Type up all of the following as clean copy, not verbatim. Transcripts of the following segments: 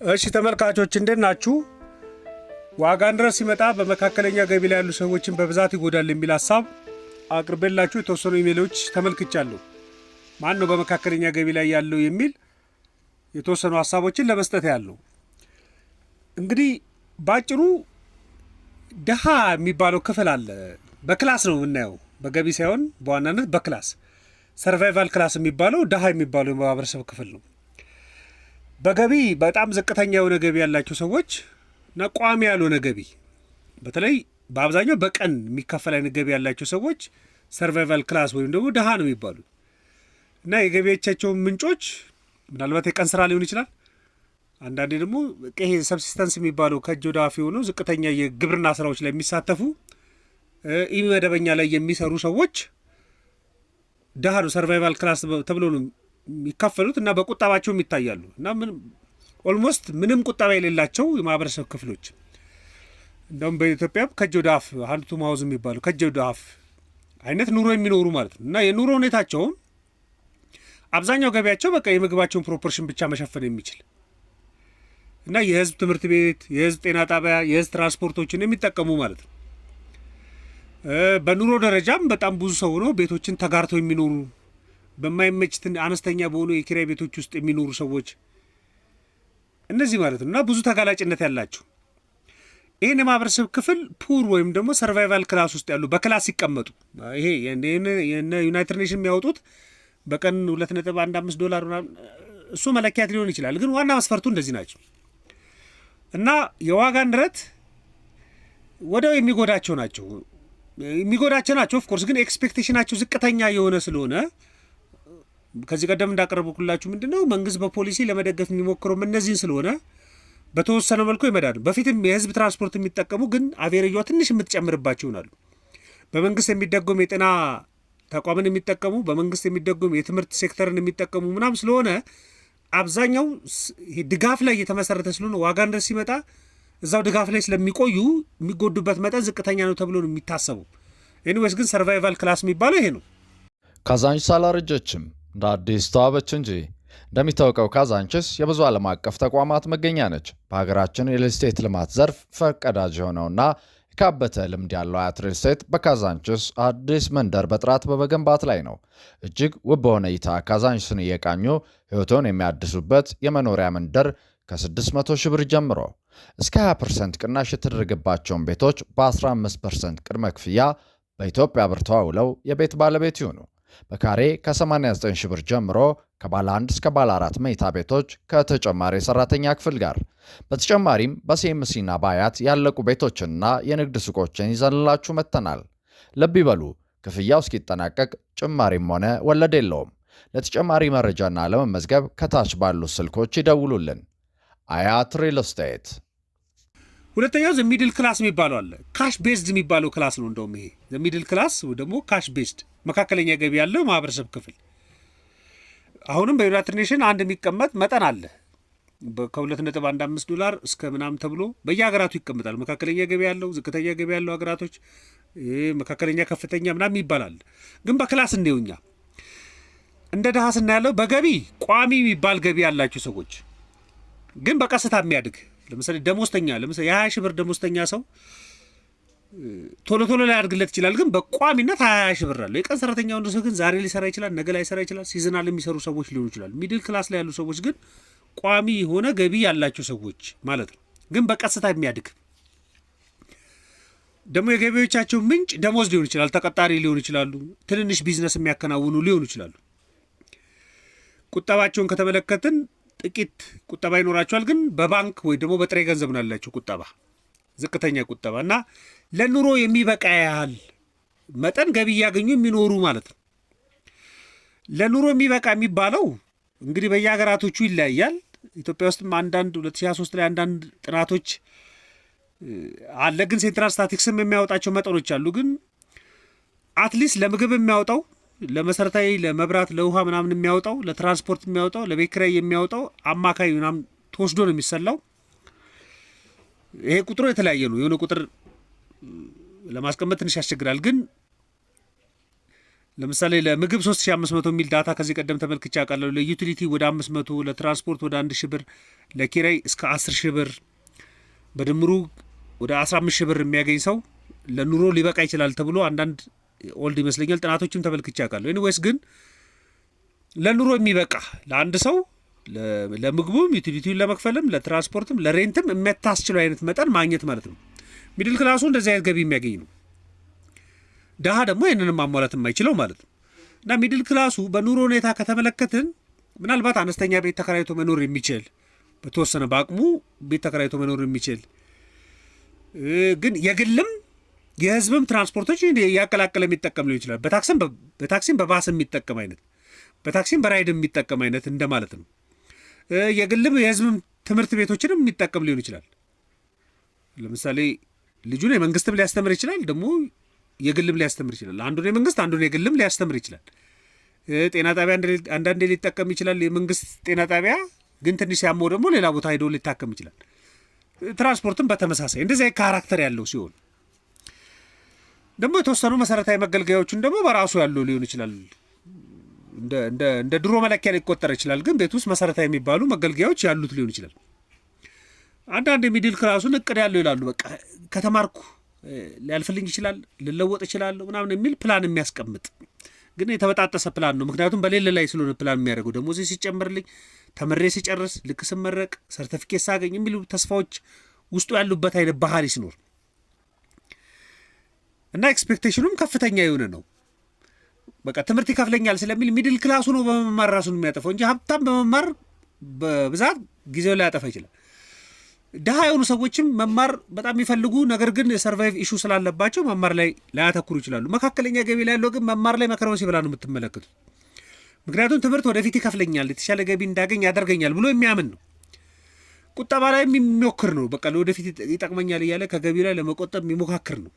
እሺ ተመልካቾች እንዴት ናችሁ? ዋጋ ንረት ሲመጣ በመካከለኛ ገቢ ላይ ያሉ ሰዎችን በብዛት ይጎዳል የሚል ሐሳብ አቅርቤላችሁ የተወሰኑ ኢሜሎች ተመልክቻለሁ። ማን ነው በመካከለኛ ገቢ ላይ ያለው የሚል የተወሰኑ ሐሳቦችን ለመስጠት ያለው። እንግዲህ ባጭሩ ደሃ የሚባለው ክፍል አለ። በክላስ ነው የምናየው፣ በገቢ ሳይሆን በዋናነት በክላስ ሰርቫይቫል ክላስ የሚባለው ደሃ የሚባለው የማህበረሰብ ክፍል ነው። በገቢ በጣም ዝቅተኛ የሆነ ገቢ ያላቸው ሰዎች እና ቋሚ ያልሆነ ገቢ፣ በተለይ በአብዛኛው በቀን የሚከፈል አይነት ገቢ ያላቸው ሰዎች ሰርቫይቫል ክላስ ወይም ደግሞ ደሃ ነው የሚባሉት እና የገቢዎቻቸው ምንጮች ምናልባት የቀን ስራ ሊሆን ይችላል። አንዳንዴ ደግሞ ይሄ ሰብሲስተንስ የሚባለው ከእጅ ወደ አፍ የሆነው ዝቅተኛ የግብርና ስራዎች ላይ የሚሳተፉ ኢመደበኛ ላይ የሚሰሩ ሰዎች ደሃ ነው ሰርቫይቫል ክላስ ተብሎ ነው የሚከፈሉት እና በቁጠባቸውም ይታያሉ እና ኦልሞስት ምንም ቁጠባ የሌላቸው የማህበረሰብ ክፍሎች እንደውም በኢትዮጵያም ከእጅ ወደ አፍ ሃንድ ቱ ማውዝ የሚባለው ከእጅ ወደ አፍ አይነት ኑሮ የሚኖሩ ማለት ነው እና የኑሮ ሁኔታቸውም አብዛኛው ገቢያቸው በቃ የምግባቸውን ፕሮፖርሽን ብቻ መሸፈን የሚችል እና የህዝብ ትምህርት ቤት፣ የህዝብ ጤና ጣቢያ፣ የህዝብ ትራንስፖርቶችን የሚጠቀሙ ማለት ነው። በኑሮ ደረጃም በጣም ብዙ ሰው ነው ቤቶችን ተጋርተው የሚኖሩ በማይመች አነስተኛ በሆኑ የኪራይ ቤቶች ውስጥ የሚኖሩ ሰዎች እነዚህ ማለት ነው እና ብዙ ተጋላጭነት ያላቸው ይህን የማህበረሰብ ክፍል ፑር ወይም ደግሞ ሰርቫይቫል ክላስ ውስጥ ያሉ በክላስ ሲቀመጡ ይሄ ዩናይትድ ኔሽን የሚያወጡት በቀን $2.15 እሱ መለኪያት ሊሆን ይችላል፣ ግን ዋና መስፈርቱ እንደዚህ ናቸው እና የዋጋ ንረት ወዲያው የሚጎዳቸው ናቸው። ኦፍኮርስ ግን ኤክስፔክቴሽናቸው ዝቅተኛ የሆነ ስለሆነ ከዚህ ቀደም እንዳቀረብኩላችሁ ምንድነው መንግስት በፖሊሲ ለመደገፍ የሚሞክረው እነዚህን ስለሆነ በተወሰነ መልኩ ይመዳሉ። በፊትም የህዝብ ትራንስፖርት የሚጠቀሙ ግን አቬሬጇ ትንሽ የምትጨምርባቸው ይሆናሉ። በመንግስት የሚደጎም የጤና ተቋምን የሚጠቀሙ በመንግስት የሚደጎም የትምህርት ሴክተርን የሚጠቀሙ ምናም ስለሆነ አብዛኛው ድጋፍ ላይ የተመሰረተ ስለሆነ ዋጋ ንረት ሲመጣ እዛው ድጋፍ ላይ ስለሚቆዩ የሚጎዱበት መጠን ዝቅተኛ ነው ተብሎ ነው የሚታሰበው። ኤኒዌይስ ግን ሰርቫይቫል ክላስ የሚባለው ይሄ ነው። ካዛንቺስ አላረጀችም፣ እንደ አዲስ ተዋበች እንጂ። እንደሚታወቀው ካዛንቺስ የብዙ ዓለም አቀፍ ተቋማት መገኛ ነች። በሀገራችን የሪል ስቴት ልማት ዘርፍ ፈርቀዳጅ የሆነውና የካበተ ልምድ ያለው አያት ሪል ስቴት በካዛንቺስ አዲስ መንደር በጥራት በመገንባት ላይ ነው። እጅግ ውብ በሆነ እይታ ካዛንቺስን እየቃኙ ህይወቶን የሚያድሱበት የመኖሪያ መንደር ከ600 ሺህ ብር ጀምሮ እስከ 20% ቅናሽ የተደረገባቸውን ቤቶች በ15% ቅድመ ክፍያ በኢትዮጵያ ብር ተዋውለው የቤት ባለቤት ይሁኑ። በካሬ ከ89 ሺህ ብር ጀምሮ ከባለ 1 እስከ ባለ 4 መኝታ ቤቶች ከተጨማሪ የሰራተኛ ክፍል ጋር። በተጨማሪም በሲኤምሲና በአያት ያለቁ ቤቶችንና የንግድ ሱቆችን ይዘንላችሁ መጥተናል። ልብ ይበሉ፣ ክፍያው እስኪጠናቀቅ ጭማሪም ሆነ ወለድ የለውም። ለተጨማሪ መረጃና ለመመዝገብ ከታች ባሉት ስልኮች ይደውሉልን። አያት ሪል ስቴት። ሁለተኛው ሚድል ክላስ የሚባለው አለ። ካሽ ቤዝድ የሚባለው ክላስ ነው። እንደውም ይሄ ሚድል ክላስ ደግሞ ካሽ ቤዝድ መካከለኛ ገቢ ያለው ማህበረሰብ ክፍል አሁንም በዩናይትድ ኔሽን አንድ የሚቀመጥ መጠን አለ። $2.15 እስከ ምናምን ተብሎ በየሀገራቱ ይቀመጣል። መካከለኛ ገቢ ያለው፣ ዝቅተኛ ገቢ ያለው ሀገራቶች መካከለኛ፣ ከፍተኛ ምናምን ይባላል። ግን በክላስ እንደውኛ እንደ ደሃ ስናያለው በገቢ ቋሚ የሚባል ገቢ ያላቸው ሰዎች ግን በቀስታ የሚያድግ ለምሳሌ ደሞዝተኛ የ20 ሺህ ብር ደሞዝተኛ ሰው ቶሎ ላይ ያድግለት ይችላል፣ ግን በቋሚነት 20 ሺህ ብር አለ። የቀን ሰራተኛው እንደሱ ግን ዛሬ ሊሰራ ይችላል፣ ነገ ላይ ሰራ ይችላል። ሲዝናል የሚሰሩ ሰዎች ሊሆኑ ይችላል። ሚድል ክላስ ላይ ያሉ ሰዎች ግን ቋሚ የሆነ ገቢ ያላቸው ሰዎች ማለት ነው፣ ግን በቀስታ የሚያድግ ደግሞ የገቢዎቻቸው ምንጭ ደሞዝ ሊሆን ይችላል፣ ተቀጣሪ ሊሆኑ ይችላሉ፣ ትንንሽ ቢዝነስ የሚያከናውኑ ሊሆኑ ይችላሉ። ቁጠባቸውን ከተመለከትን ጥቂት ቁጠባ ይኖራቸዋል፣ ግን በባንክ ወይ ደግሞ በጥሬ ገንዘብ ነው ያላቸው ቁጠባ፣ ዝቅተኛ ቁጠባ እና ለኑሮ የሚበቃ ያህል መጠን ገቢ እያገኙ የሚኖሩ ማለት ነው። ለኑሮ የሚበቃ የሚባለው እንግዲህ በየሀገራቶቹ ይለያያል። ኢትዮጵያ ውስጥም አንዳንድ 2023 ላይ አንዳንድ ጥናቶች አለ፣ ግን ሴንትራል ስታቲክስም የሚያወጣቸው መጠኖች አሉ። ግን አትሊስት ለምግብ የሚያወጣው፣ ለመሰረታዊ ለመብራት ለውሃ ምናምን የሚያወጣው፣ ለትራንስፖርት የሚያወጣው፣ ለቤት ኪራይ የሚያወጣው አማካይ ምናምን ተወስዶ ነው የሚሰላው። ይሄ ቁጥሩ የተለያየ ነው። የሆነ ቁጥር ለማስቀመጥ ትንሽ ያስቸግራል። ግን ለምሳሌ ለምግብ 3500 ሚል ዳታ ከዚህ ቀደም ተመልክቻ አውቃለሁ። ለዩቲሊቲ ወደ 500፣ ለትራንስፖርት ወደ 1000 ብር፣ ለኪራይ እስከ 10000 ብር በድምሩ ወደ 15000 ብር የሚያገኝ ሰው ለኑሮ ሊበቃ ይችላል ተብሎ አንዳንድ ኦልድ ይመስለኛል ጥናቶችም ተመልክቻ አውቃለሁ። ኤኒዌይስ ግን ለኑሮ የሚበቃ ለአንድ ሰው ለምግቡም ዩቲሊቲውን ለመክፈልም ለትራንስፖርትም ለሬንትም የሚያታስችለው አይነት መጠን ማግኘት ማለት ነው። ሚድል ክላሱ እንደዚህ አይነት ገቢ የሚያገኝ ነው። ድሃ ደግሞ ይህንንም ማሟላት የማይችለው ማለት ነው። እና ሚድል ክላሱ በኑሮ ሁኔታ ከተመለከትን ምናልባት አነስተኛ ቤት ተከራይቶ መኖር የሚችል በተወሰነ በአቅሙ ቤት ተከራይቶ መኖር የሚችል ግን የግልም የህዝብም ትራንስፖርቶች ያቀላቀለ የሚጠቀም ሊሆን ይችላል። በታክሲም በባስ የሚጠቀም አይነት በታክሲም በራይድ የሚጠቀም አይነት እንደማለት ነው። የግልም የህዝብም ትምህርት ቤቶችንም የሚጠቀም ሊሆን ይችላል። ለምሳሌ ልጁን የመንግስትም ሊያስተምር ይችላል፣ ደግሞ የግልም ሊያስተምር ይችላል። አንዱን የመንግስት አንዱን የግልም ሊያስተምር ይችላል። ጤና ጣቢያ አንዳንዴ ሊጠቀም ይችላል። የመንግስት ጤና ጣቢያ ግን ትንሽ ሲያመው ደግሞ ሌላ ቦታ ሄዶ ሊታከም ይችላል። ትራንስፖርትም በተመሳሳይ እንደዚህ ካራክተር ያለው ሲሆን ደግሞ የተወሰኑ መሰረታዊ መገልገያዎችን ደግሞ በራሱ ያለው ሊሆን ይችላል። እንደ ድሮ መለኪያ ሊቆጠር ይችላል። ግን ቤት ውስጥ መሰረታዊ የሚባሉ መገልገያዎች ያሉት ሊሆን ይችላል። አንዳንድ ሚድል ክላሱን እቅድ ያለው ይላሉ። በቃ ከተማርኩ ሊያልፍልኝ ይችላል፣ ልለወጥ ይችላል ምናምን የሚል ፕላን የሚያስቀምጥ ግን የተበጣጠሰ ፕላን ነው። ምክንያቱም በሌለ ላይ ስለሆነ ፕላን የሚያደርገው ደግሞ እዚህ ሲጨምርልኝ ተመሬ ሲጨርስ ልክ ስመረቅ ሰርቲፊኬት ሳገኝ የሚሉ ተስፋዎች ውስጡ ያሉበት አይነት ባህሪ ሲኖር እና ኤክስፔክቴሽኑም ከፍተኛ የሆነ ነው። በቃ ትምህርት ይከፍለኛል ስለሚል ሚድል ክላሱ ነው በመማር ራሱን የሚያጠፋው እንጂ ሀብታም በመማር በብዛት ጊዜው ላይ ያጠፋ ይችላል። ድሃ የሆኑ ሰዎችም መማር በጣም የሚፈልጉ ነገር ግን ሰርቫይቭ ኢሹ ስላለባቸው መማር ላይ ላያተኩሩ ይችላሉ። መካከለኛ ገቢ ላይ ያለው ግን መማር ላይ መከራውን ሲበላ ነው የምትመለከቱት። ምክንያቱም ትምህርት ወደፊት ይከፍለኛል፣ የተሻለ ገቢ እንዳገኝ ያደርገኛል ብሎ የሚያምን ነው። ቁጠባ ላይ የሚሞክር ነው። በቃ ለወደፊት ይጠቅመኛል እያለ ከገቢ ላይ ለመቆጠብ የሚሞካክር ነው።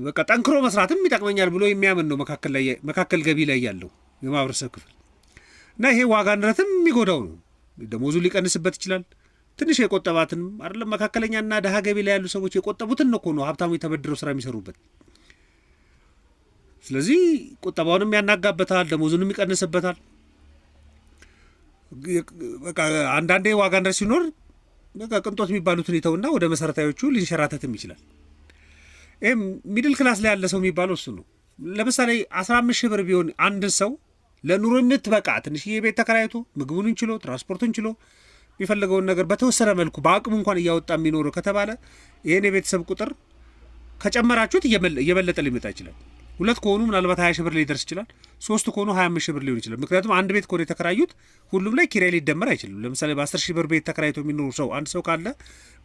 በቃ ጠንክሮ መስራትም ይጠቅመኛል ብሎ የሚያምን ነው መካከል ገቢ ላይ ያለው የማህበረሰብ ክፍል እና ይሄ ዋጋ ንረትም የሚጎዳው ነው። ደሞዙ ሊቀንስበት ይችላል። ትንሽ የቆጠባትንም አይደለም መካከለኛና ደሃ ገቢ ላይ ያሉ ሰዎች የቆጠቡትን ነው እኮ ነው ሀብታሙ የተበድረው ስራ የሚሰሩበት። ስለዚህ ቁጠባውንም ያናጋበታል፣ ደሞዙንም ይቀንስበታል። በቃ አንዳንዴ ዋጋ ንረት ሲኖር በቃ ቅንጦት የሚባሉትን ይተውና ወደ መሰረታዊዎቹ ሊንሸራተትም ይችላል። ይህም ሚድል ክላስ ላይ ያለ ሰው የሚባለው እሱ ነው። ለምሳሌ 15,000 ብር ቢሆን አንድ ሰው ለኑሮ የምትበቃ ትንሽዬ ቤት ተከራይቶ ምግቡን ችሎ ትራንስፖርቱን ችሎ የሚፈልገውን ነገር በተወሰነ መልኩ በአቅሙ እንኳን እያወጣ የሚኖረው ከተባለ ይህን የቤተሰብ ቁጥር ከጨመራችሁት እየበለጠ ሊመጣ ይችላል። 2 ከሆኑ ምናልባት 20,000 ብር ሊደርስ ይችላል። 3 ከሆኑ 25,000 ብር ሊሆን ይችላል። ምክንያቱም አንድ ቤት ከሆነ የተከራዩት ሁሉም ላይ ኪራይ ሊደመር አይችልም። ለምሳሌ በ10,000 ብር ቤት ተከራይቶ የሚኖሩ ሰው አንድ ሰው ካለ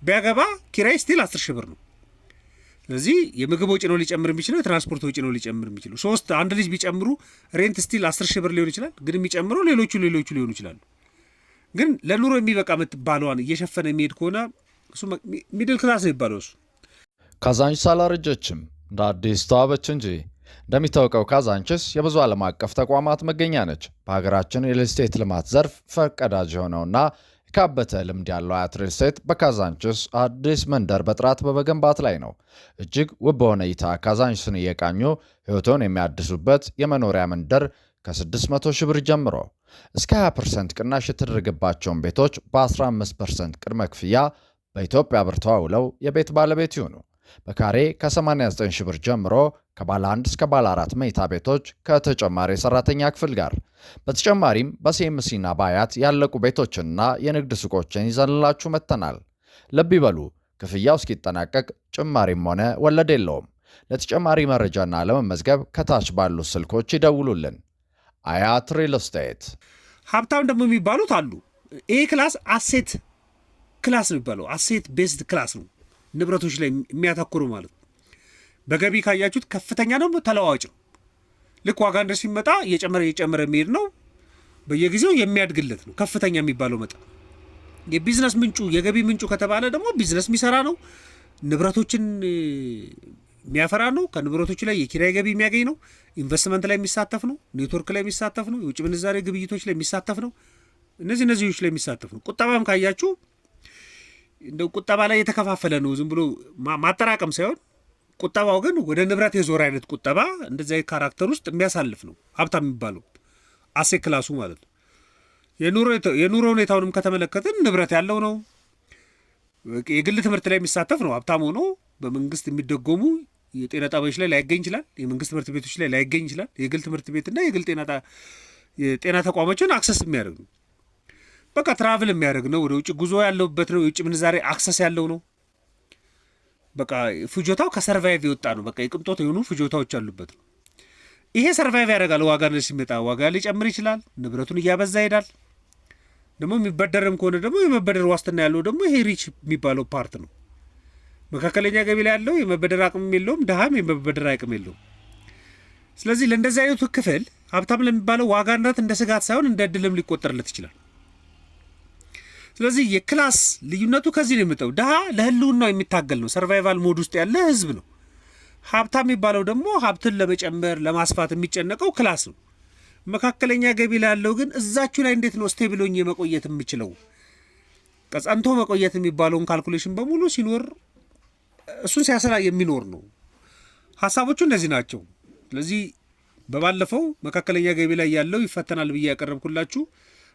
ቢያገባ ኪራይ ስቲል 10,000 ብር ነው። ስለዚህ የምግብ ወጪ ነው ሊጨምር የሚችለው፣ የትራንስፖርት ወጪ ነው ሊጨምር የሚችለው። 3 አንድ ልጅ ቢጨምሩ ሬንት ስቲል 10,000 ብር ሊሆን ይችላል። ግን የሚጨምረው ሌሎቹ ሊሆኑ ይችላሉ። ግን ለኑሮ የሚበቃ የምትባለዋን እየሸፈነ የሚሄድ ከሆነ እሱ ሚድል ክላስ ነው የሚባለው። እሱ ካዛንችስ አላረጀችም፣ እንደ አዲስ ተዋበች እንጂ። እንደሚታወቀው ካዛንችስ የብዙ ዓለም አቀፍ ተቋማት መገኛ ነች። በሀገራችን የሪል ስቴት ልማት ዘርፍ ፈርቀዳጅ የሆነውና የካበተ ልምድ ያለው አያት ሪል ስቴት በካዛንችስ አዲስ መንደር በጥራት በመገንባት ላይ ነው። እጅግ ውብ በሆነ እይታ ካዛንችስን እየቃኙ ሕይወቶን የሚያድሱበት የመኖሪያ መንደር ከ600,000 ብር ጀምሮ እስከ 20% ቅናሽ የተደረገባቸውን ቤቶች በ15% ቅድመ ክፍያ በኢትዮጵያ ብር ተዋውለው የቤት ባለቤት ይሁኑ። በካሬ ከ89,000 ብር ጀምሮ ከባለ 1 እስከ ባለ 4 መኝታ ቤቶች ከተጨማሪ የሰራተኛ ክፍል ጋር። በተጨማሪም በሲኤምሲና በአያት ያለቁ ቤቶችንና የንግድ ሱቆችን ይዘንላችሁ መጥተናል። ልብ ይበሉ፣ ክፍያው እስኪጠናቀቅ ጭማሪም ሆነ ወለድ የለውም። ለተጨማሪ መረጃና ለመመዝገብ ከታች ባሉት ስልኮች ይደውሉልን። አያት ሪል ስቴት። ሀብታም ደግሞ የሚባሉት አሉ። ይሄ ክላስ አሴት ክላስ ነው የሚባለው። አሴት ቤዝድ ክላስ ነው፣ ንብረቶች ላይ የሚያተኩሩ ማለት ነው። በገቢ ካያችሁት ከፍተኛ ነው፣ ተለዋዋጭ ነው። ልክ ዋጋ ንረት ሲመጣ እየጨመረ የሚሄድ ነው። በየጊዜው የሚያድግለት ነው ከፍተኛ የሚባለው መጠን። የቢዝነስ ምንጩ የገቢ ምንጩ ከተባለ ደግሞ ቢዝነስ የሚሰራ ነው፣ ንብረቶችን የሚያፈራ ነው፣ ከንብረቶቹ ላይ የኪራይ ገቢ የሚያገኝ ነው፣ ኢንቨስትመንት ላይ የሚሳተፍ ነው፣ ኔትወርክ ላይ የሚሳተፍ ነው፣ የውጭ ምንዛሬ ግብይቶች ላይ የሚሳተፍ ነው፣ እነዚህዎች ላይ የሚሳተፍ ነው። ቁጠባም ካያችሁ እንደው ቁጠባ ላይ የተከፋፈለ ነው። ዝም ብሎ ማጠራቀም ሳይሆን ቁጠባው ግን ወደ ንብረት የዞረ አይነት ቁጠባ እንደዚህ አይነት ካራክተር ውስጥ የሚያሳልፍ ነው ሀብታም የሚባለው አሴ ክላሱ ማለት ነው። የኑሮ ሁኔታውንም ከተመለከትን ንብረት ያለው ነው። የግል ትምህርት ላይ የሚሳተፍ ነው። ሀብታም ሆኖ በመንግስት የሚደጎሙ የጤና ጣቢያዎች ላይ ላይገኝ ይችላል። የመንግስት ትምህርት ቤቶች ላይ ላይገኝ ይችላል። የግል ትምህርት ቤትና የግል የጤና ተቋሞችን አክሰስ የሚያደርግ ነው። በቃ ትራቭል የሚያደርግ ነው። ወደ ውጭ ጉዞ ያለውበት ነው። የውጭ ምንዛሬ አክሰስ ያለው ነው። በቃ ፍጆታው ከሰርቫይቭ የወጣ ነው። በቃ የቅንጦት የሆኑ ፍጆታዎች ያሉበት ነው። ይሄ ሰርቫይቭ ያደርጋል። ዋጋ ሲመጣ ዋጋ ሊጨምር ይችላል። ንብረቱን እያበዛ ይሄዳል። ደግሞ የሚበደርም ከሆነ ደግሞ የመበደር ዋስትና ያለው ደግሞ ይሄ ሪች የሚባለው ፓርት ነው። መካከለኛ ገቢ ላይ ያለው የመበደር አቅም የለውም፣ ድሃም የመበደር አቅም የለውም። ስለዚህ ለእንደዚህ አይነቱ ክፍል ሀብታም ለሚባለው ዋጋ ንረት እንደ ስጋት ሳይሆን እንደ እድልም ሊቆጠርለት ይችላል። ስለዚህ የክላስ ልዩነቱ ከዚህ ነው የመጣው። ድሃ ለህልውናው የሚታገል ነው፣ ሰርቫይቫል ሞድ ውስጥ ያለ ህዝብ ነው። ሀብታም የሚባለው ደግሞ ሀብትን ለመጨመር ለማስፋት የሚጨነቀው ክላስ ነው። መካከለኛ ገቢ ላይ ያለው ግን እዛችሁ ላይ እንዴት ነው ስቴብሎኝ መቆየት የምችለው? ጸንቶ መቆየት የሚባለውን ካልኩሌሽን በሙሉ ሲኖር እሱን ሲያሰላ የሚኖር ነው። ሀሳቦቹ እነዚህ ናቸው። ስለዚህ በባለፈው መካከለኛ ገቢ ላይ ያለው ይፈተናል ብዬ ያቀረብኩላችሁ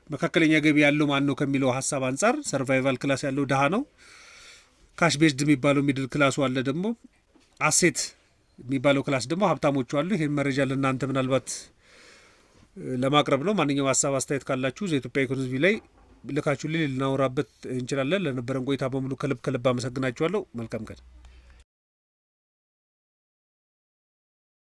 መካከለኛ ገቢ ያለው ማን ነው ከሚለው ሀሳብ አንጻር ሰርቫይቫል ክላስ ያለው ድሃ ነው። ካሽ ቤዝድ የሚባለው ሚድል ክላሱ አለ፣ ደግሞ አሴት የሚባለው ክላስ ደግሞ ሀብታሞቹ አሉ። ይህን መረጃ ለእናንተ ምናልባት ለማቅረብ ነው። ማንኛውም ሀሳብ አስተያየት ካላችሁ ዘኢትዮጵያ ኢኮኖሚ ላይ ልካችሁ ልናወራበት እንችላለን። ለነበረን ቆይታ በሙሉ ከልብ አመሰግናችኋለሁ። መልካም ቀን።